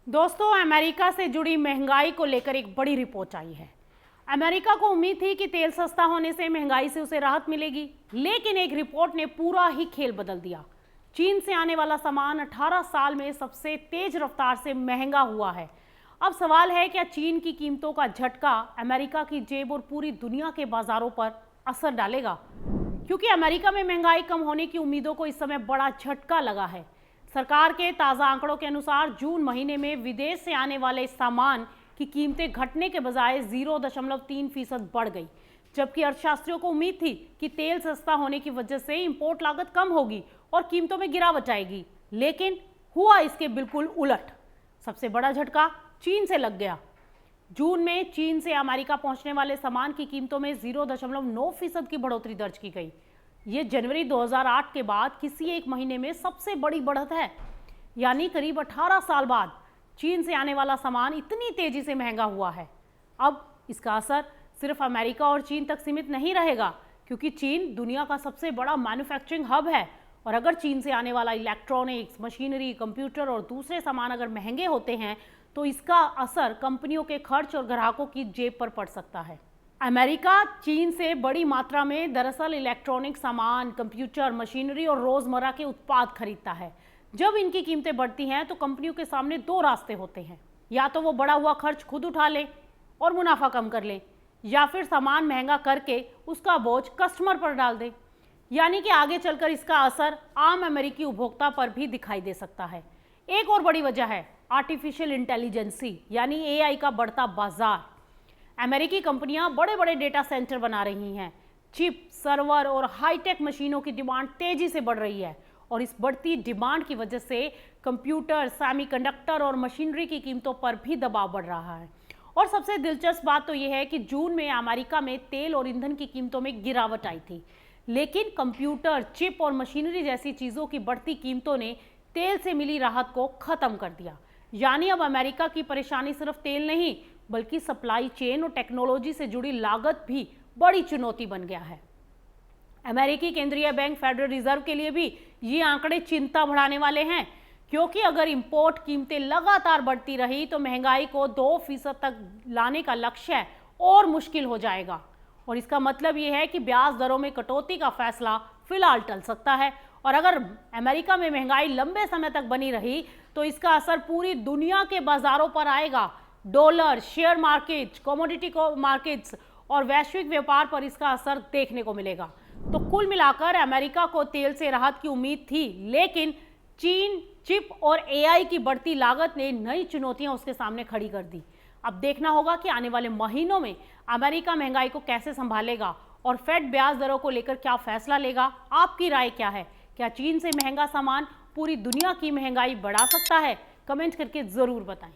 दोस्तों, अमेरिका से जुड़ी महंगाई को लेकर एक बड़ी रिपोर्ट आई है। अमेरिका को उम्मीद थी कि तेल सस्ता होने से महंगाई से उसे राहत मिलेगी, लेकिन एक रिपोर्ट ने पूरा ही खेल बदल दिया। चीन से आने वाला सामान 18 साल में सबसे तेज रफ्तार से महंगा हुआ है। अब सवाल है, क्या चीन की कीमतों का झटका अमेरिका की जेब और पूरी दुनिया के बाजारों पर असर डालेगा? क्योंकि अमेरिका में महंगाई कम होने की उम्मीदों को इस समय बड़ा झटका लगा है। सरकार के ताज़ा आंकड़ों के अनुसार जून महीने में विदेश से आने वाले सामान की कीमतें घटने के बजाय 0.3% बढ़ गई, जबकि अर्थशास्त्रियों को उम्मीद थी कि तेल सस्ता होने की वजह से इंपोर्ट लागत कम होगी और कीमतों में गिरावट आएगी। लेकिन हुआ इसके बिल्कुल उलट। सबसे बड़ा झटका चीन से लग गया। जून में चीन से अमेरिका पहुंचने वाले सामान की कीमतों में 0.9% की बढ़ोतरी दर्ज की गई। ये जनवरी 2008 के बाद किसी एक महीने में सबसे बड़ी बढ़त है। यानी करीब 18 साल बाद चीन से आने वाला सामान इतनी तेजी से महंगा हुआ है। अब इसका असर सिर्फ अमेरिका और चीन तक सीमित नहीं रहेगा, क्योंकि चीन दुनिया का सबसे बड़ा मैन्युफैक्चरिंग हब है। और अगर चीन से आने वाला इलेक्ट्रॉनिक्स, मशीनरी, कंप्यूटर और दूसरे सामान अगर महंगे होते हैं, तो इसका असर कंपनियों के खर्च और ग्राहकों की जेब पर पड़ सकता है। अमेरिका चीन से बड़ी मात्रा में दरअसल इलेक्ट्रॉनिक सामान, कंप्यूटर, मशीनरी और रोजमर्रा के उत्पाद खरीदता है। जब इनकी कीमतें बढ़ती हैं तो कंपनियों के सामने दो रास्ते होते हैं। या तो वो बढ़ा हुआ खर्च खुद उठा लें और मुनाफा कम कर लें, या फिर सामान महंगा करके उसका बोझ कस्टमर पर डाल दें। यानी कि आगे चलकर इसका असर आम अमेरिकी उपभोक्ता पर भी दिखाई दे सकता है। एक और बड़ी वजह है आर्टिफिशियल इंटेलिजेंसी यानी AI का बढ़ता बाजार। अमेरिकी कंपनियां बड़े बड़े डेटा सेंटर बना रही हैं। चिप, सर्वर और हाईटेक मशीनों की डिमांड तेजी से बढ़ रही है, और इस बढ़ती डिमांड की वजह से कंप्यूटर, सेमीकंडक्टर और मशीनरी की कीमतों पर भी दबाव बढ़ रहा है। और सबसे दिलचस्प बात तो यह है कि जून में अमेरिका में तेल और ईंधन की कीमतों में गिरावट आई थी, लेकिन कंप्यूटर, चिप और मशीनरी जैसी चीज़ों की बढ़ती कीमतों ने तेल से मिली राहत को खत्म कर दिया। यानी अब अमेरिका की परेशानी सिर्फ तेल नहीं, बल्कि सप्लाई चेन और टेक्नोलॉजी से जुड़ी लागत भी बड़ी चुनौती बन गया है। अमेरिकी केंद्रीय बैंक फेडरल रिजर्व के लिए भी ये आंकड़े चिंता बढ़ाने वाले हैं, क्योंकि अगर इंपोर्ट कीमतें लगातार बढ़ती रही तो महंगाई को 2% तक लाने का लक्ष्य और मुश्किल हो जाएगा। और इसका मतलब ये है कि ब्याज दरों में कटौती का फैसला फिलहाल टल सकता है। और अगर अमेरिका में महंगाई लंबे समय तक बनी रही तो इसका असर पूरी दुनिया के बाजारों पर आएगा। Dollar, share market, commodity markets और वैश्विक व्यापार पर इसका असर देखने को मिलेगा। तो कुल मिलाकर अमेरिका को तेल से राहत की उम्मीद थी, लेकिन चीन, चिप और AI की बढ़ती लागत ने नई चुनौतियां उसके सामने खड़ी कर दी। अब देखना होगा कि आने वाले महीनों में अमेरिका महंगाई को कैसे संभालेगा और फेड ब्याज दरों को लेकर क्या फैसला लेगा। आपकी राय क्या है? क्या चीन से महंगा सामान पूरी दुनिया की महंगाई बढ़ा सकता है? कमेंट करके जरूर बताएं।